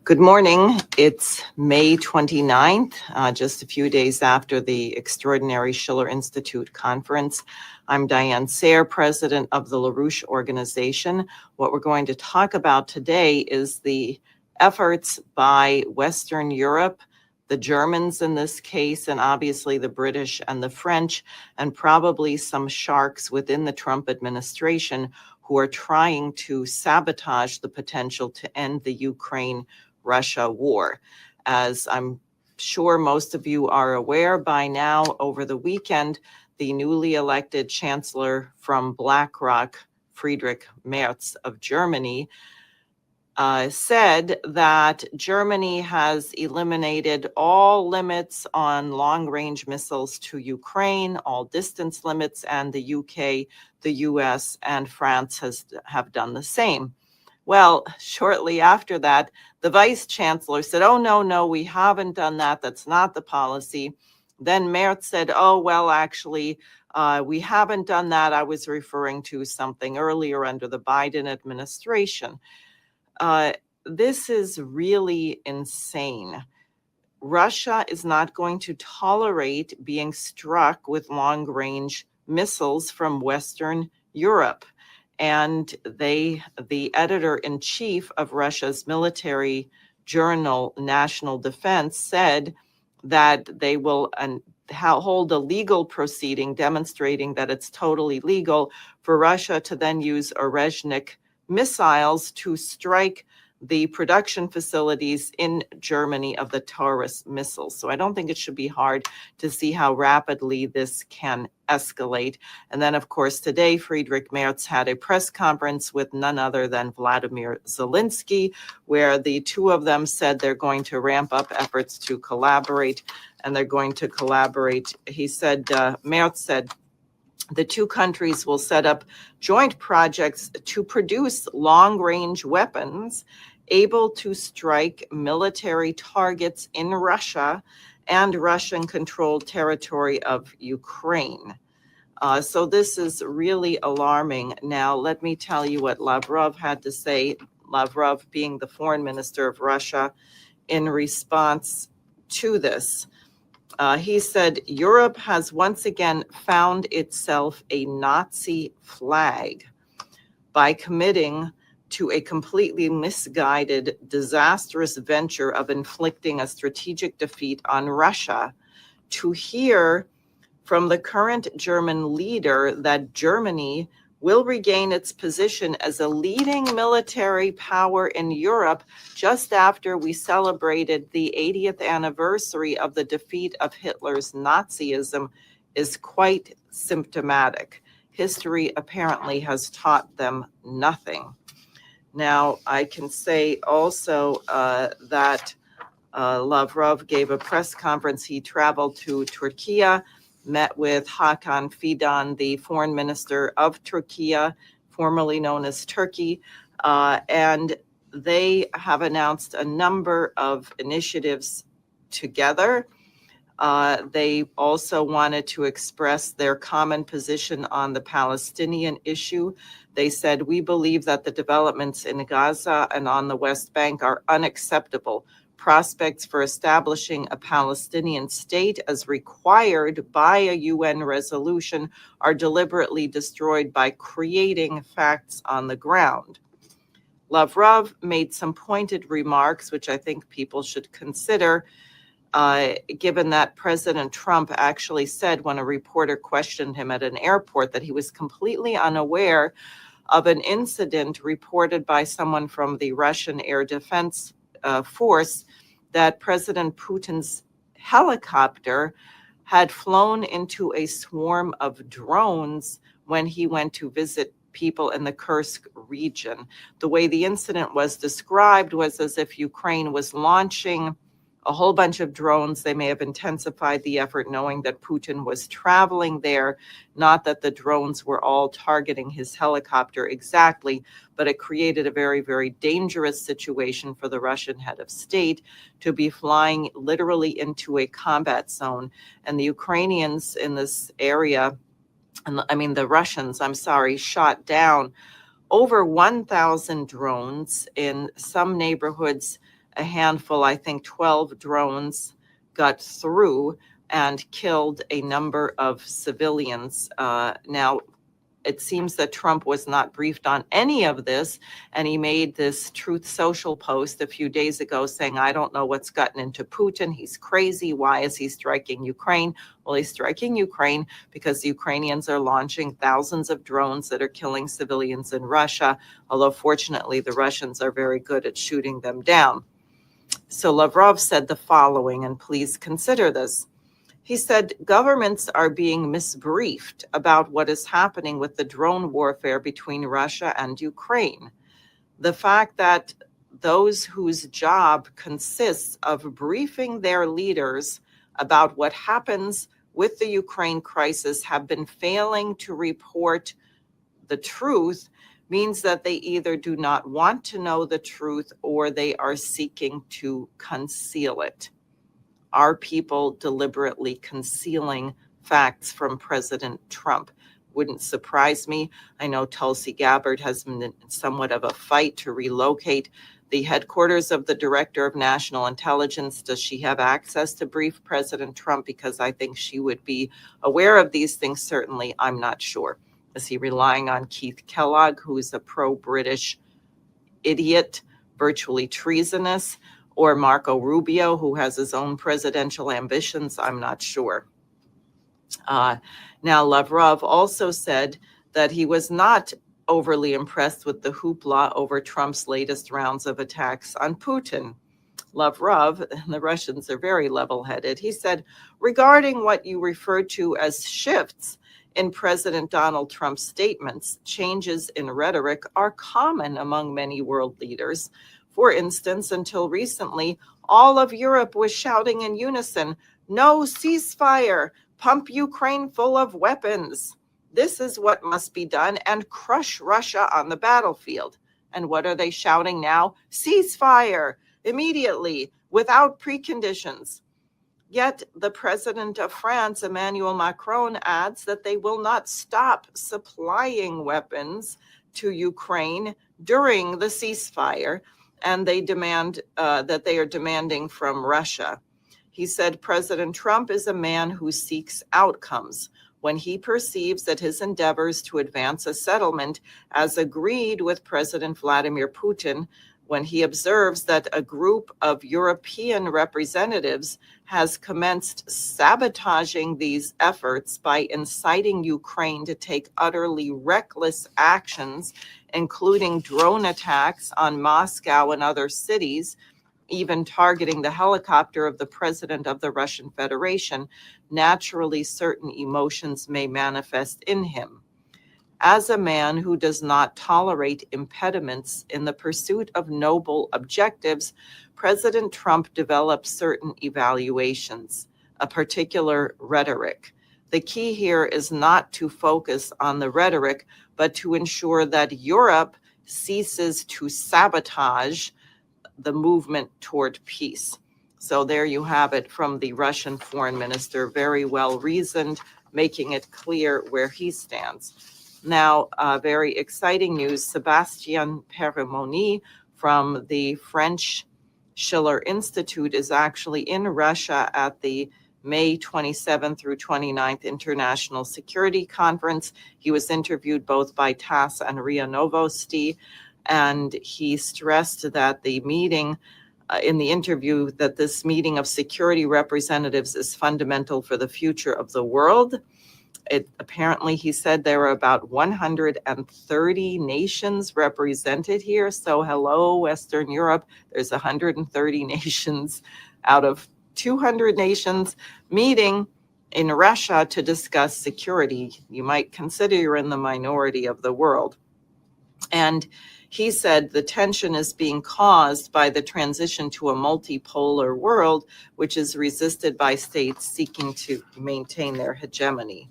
Good morning. It's May 29th, just a few days after the extraordinary Schiller Institute conference. I'm Diane Sare, president of the LaRouche organization. What we're going to talk about today is the efforts by Western Europe, the Germans in this case, and obviously the British and the French, and probably some sharks within the Trump administration who are trying to sabotage the potential to end the Ukraine-Russia war. As I'm sure most of you are aware by now, over the weekend, the newly elected chancellor from BlackRock, Friedrich Merz of Germany, said that Germany has eliminated all limits on long-range missiles to Ukraine, all distance limits, and the UK, the US, and France have done the same. Well, shortly after that, the vice chancellor said, oh, no, we haven't done that. That's not the policy. Then Merz said, oh, well, actually, we haven't done that. I was referring to something earlier under the Biden administration. This is really insane. Russia is not going to tolerate being struck with long-range missiles from Western Europe. And the editor-in-chief of Russia's military journal, National Defense, said that they will hold a legal proceeding demonstrating that it's totally legal for Russia to then use Orezhnik missiles to strike the production facilities in Germany of the Taurus missiles. So I don't think it should be hard to see how rapidly this can escalate. And then, of course, today, Friedrich Merz had a press conference with none other than Vladimir Zelensky, where the two of them said they're going to ramp up efforts to collaborate, and they're going to collaborate. He said, Merz said, the two countries will set up joint projects to produce long-range weapons able to strike military targets in Russia and Russian-controlled territory of Ukraine. So this is really alarming. Now, let me tell you what Lavrov had to say, Lavrov being the foreign minister of Russia, in response to this. He said, Europe has once again found itself a Nazi flag by committing to a completely misguided, disastrous venture of inflicting a strategic defeat on Russia. To hear from the current German leader that Germany will regain its position as a leading military power in Europe just after we celebrated the 80th anniversary of the defeat of Hitler's Nazism is quite symptomatic. History apparently has taught them nothing. Now, I can say also that Lavrov gave a press conference. He traveled to Turkey, met with Hakan Fidan, the foreign minister of Turkey, formerly known as Turkey, and they have announced a number of initiatives together. They also wanted to express their common position on the Palestinian issue. They said, we believe that the developments in Gaza and on the West Bank are unacceptable. Prospects for establishing a Palestinian state as required by a UN resolution are deliberately destroyed by creating facts on the ground. Lavrov made some pointed remarks, which I think people should consider, given that President Trump actually said when a reporter questioned him at an airport that he was completely unaware of an incident reported by someone from the Russian Air Defense Force that President Putin's helicopter had flown into a swarm of drones when he went to visit people in the Kursk region. The way the incident was described was as if Ukraine was launching a whole bunch of drones. They may have intensified the effort knowing that Putin was traveling there, not that the drones were all targeting his helicopter exactly, but it created a very, very dangerous situation for the Russian head of state to be flying literally into a combat zone. And the Ukrainians in this area, the Russians, shot down over 1,000 drones in some neighborhoods a handful, I think 12 drones got through and killed a number of civilians. Now, it seems that Trump was not briefed on any of this, and he made this Truth Social post a few days ago saying, I don't know what's gotten into Putin. He's crazy. Why is he striking Ukraine? Well, he's striking Ukraine because the Ukrainians are launching thousands of drones that are killing civilians in Russia, although fortunately the Russians are very good at shooting them down. So Lavrov said the following, and please consider this. He said governments are being misbriefed about what is happening with the drone warfare between Russia and Ukraine. The fact that those whose job consists of briefing their leaders about what happens with the Ukraine crisis have been failing to report the truth means that they either do not want to know the truth or they are seeking to conceal it. Are people deliberately concealing facts from President Trump? Wouldn't surprise me. I know Tulsi Gabbard has been in somewhat of a fight to relocate the headquarters of the Director of National Intelligence. Does she have access to brief President Trump? Because I think she would be aware of these things. Certainly, I'm not sure. Is he relying on Keith Kellogg, who is a pro-British idiot, virtually treasonous? Or Marco Rubio, who has his own presidential ambitions? I'm not sure. Now, Lavrov also said that he was not overly impressed with the hoopla over Trump's latest rounds of attacks on Putin. Lavrov, and the Russians are very level-headed, he said, regarding what you referred to as shifts in President Donald Trump's statements, changes in rhetoric are common among many world leaders. For instance, until recently, all of Europe was shouting in unison, no ceasefire, pump Ukraine full of weapons. This is what must be done and crush Russia on the battlefield. And what are they shouting now? Ceasefire, immediately, without preconditions. Yet the president of France, Emmanuel Macron, adds that they will not stop supplying weapons to Ukraine during the ceasefire, and they demand that they are demanding from Russia. He said President Trump is a man who seeks outcomes. When he perceives that his endeavors to advance a settlement, as agreed with President Vladimir Putin, when he observes that a group of European representatives has commenced sabotaging these efforts by inciting Ukraine to take utterly reckless actions, including drone attacks on Moscow and other cities, even targeting the helicopter of the president of the Russian Federation, naturally certain emotions may manifest in him. As a man who does not tolerate impediments in the pursuit of noble objectives, President Trump developed certain evaluations, a particular rhetoric. The key here is not to focus on the rhetoric, but to ensure that Europe ceases to sabotage the movement toward peace. So there you have it from the Russian foreign minister, very well reasoned, making it clear where he stands. Now, very exciting news. Sébastien Perimoni from the French Schiller Institute is actually in Russia at the May 27th through 29th International Security Conference. He was interviewed both by TASS and RIA Novosti, and he stressed that the meeting, in the interview, that this meeting of security representatives is fundamental for the future of the world. Apparently, he said there were about 130 nations represented here. So hello, Western Europe. There's 130 nations out of 200 nations meeting in Russia to discuss security. You might consider you're in the minority of the world. And he said the tension is being caused by the transition to a multipolar world, which is resisted by states seeking to maintain their hegemony.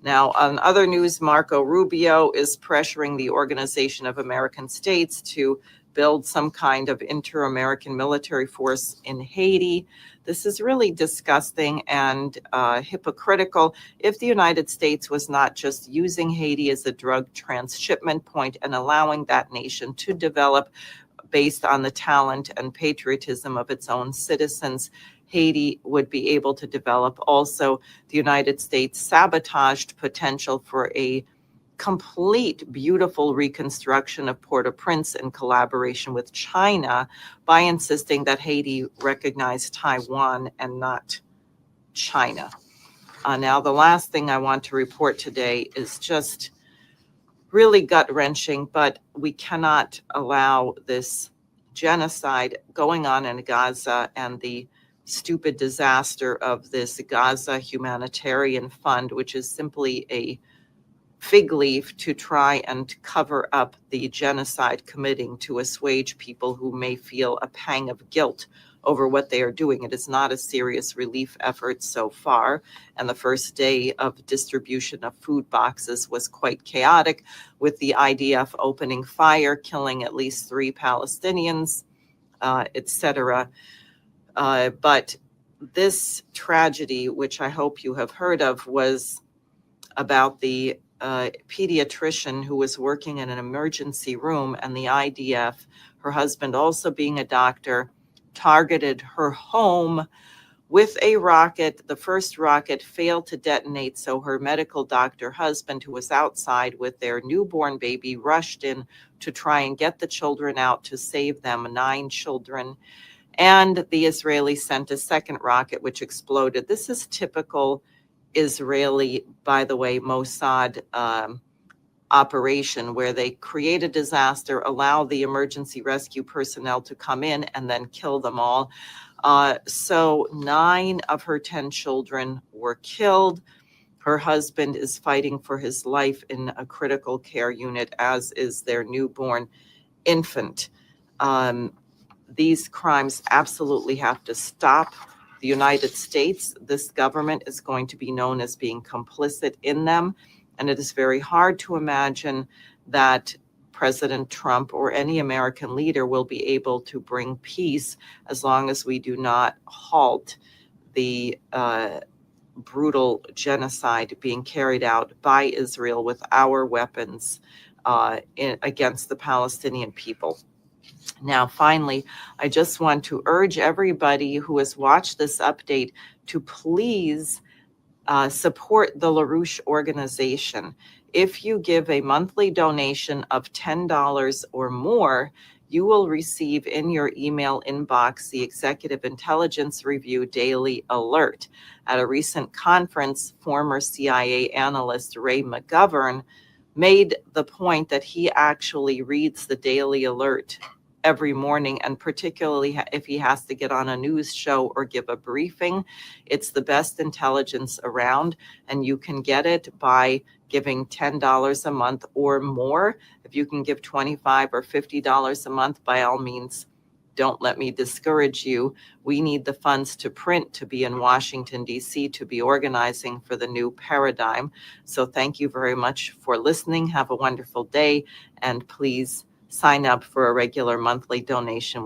Now, on other news, Marco Rubio is pressuring the Organization of American States to build some kind of inter-American military force in Haiti. This is really disgusting and hypocritical. If the United States was not just using Haiti as a drug transshipment point and allowing that nation to develop based on the talent and patriotism of its own citizens, Haiti would be able to develop. Also, the United States sabotaged potential for a complete, beautiful reconstruction of Port-au-Prince in collaboration with China by insisting that Haiti recognize Taiwan and not China. Now, the last thing I want to report today is just really gut-wrenching, but we cannot allow this genocide going on in Gaza and the stupid disaster of this Gaza Humanitarian Fund, which is simply a fig leaf to try and cover up the genocide committing to assuage people who may feel a pang of guilt over what they are doing. It is not a serious relief effort so far, and the first day of distribution of food boxes was quite chaotic, with the IDF opening fire, killing at least 3 Palestinians, etc. But this tragedy, which I hope you have heard of, was about the pediatrician who was working in an emergency room, and the IDF, her husband also being a doctor, targeted her home with a rocket. The first rocket failed to detonate, so her medical doctor husband, who was outside with their newborn baby, rushed in to try and get the children out to save them, 9 children. And the Israelis sent a second rocket, which exploded. This is typical Israeli, by the way, Mossad operation, where they create a disaster, allow the emergency rescue personnel to come in, and then kill them all. So 9 of her 10 children were killed. Her husband is fighting for his life in a critical care unit, as is their newborn infant. These crimes absolutely have to stop. The United States, this government, is going to be known as being complicit in them. And it is very hard to imagine that President Trump or any American leader will be able to bring peace as long as we do not halt the brutal genocide being carried out by Israel with our weapons against the Palestinian people. Now, finally, I just want to urge everybody who has watched this update to please support the LaRouche organization. If you give a monthly donation of $10 or more, you will receive in your email inbox the Executive Intelligence Review Daily Alert. At a recent conference, former CIA analyst Ray McGovern made the point that he actually reads the Daily Alert every morning, and particularly if he has to get on a news show or give a briefing. It's the best intelligence around, and you can get it by giving $10 a month or more. If you can give $25 or $50 a month, by all means, don't let me discourage you. We need the funds to print, to be in Washington, D.C., to be organizing for the new paradigm. So thank you very much for listening. Have a wonderful day, and please sign up for a regular monthly donation.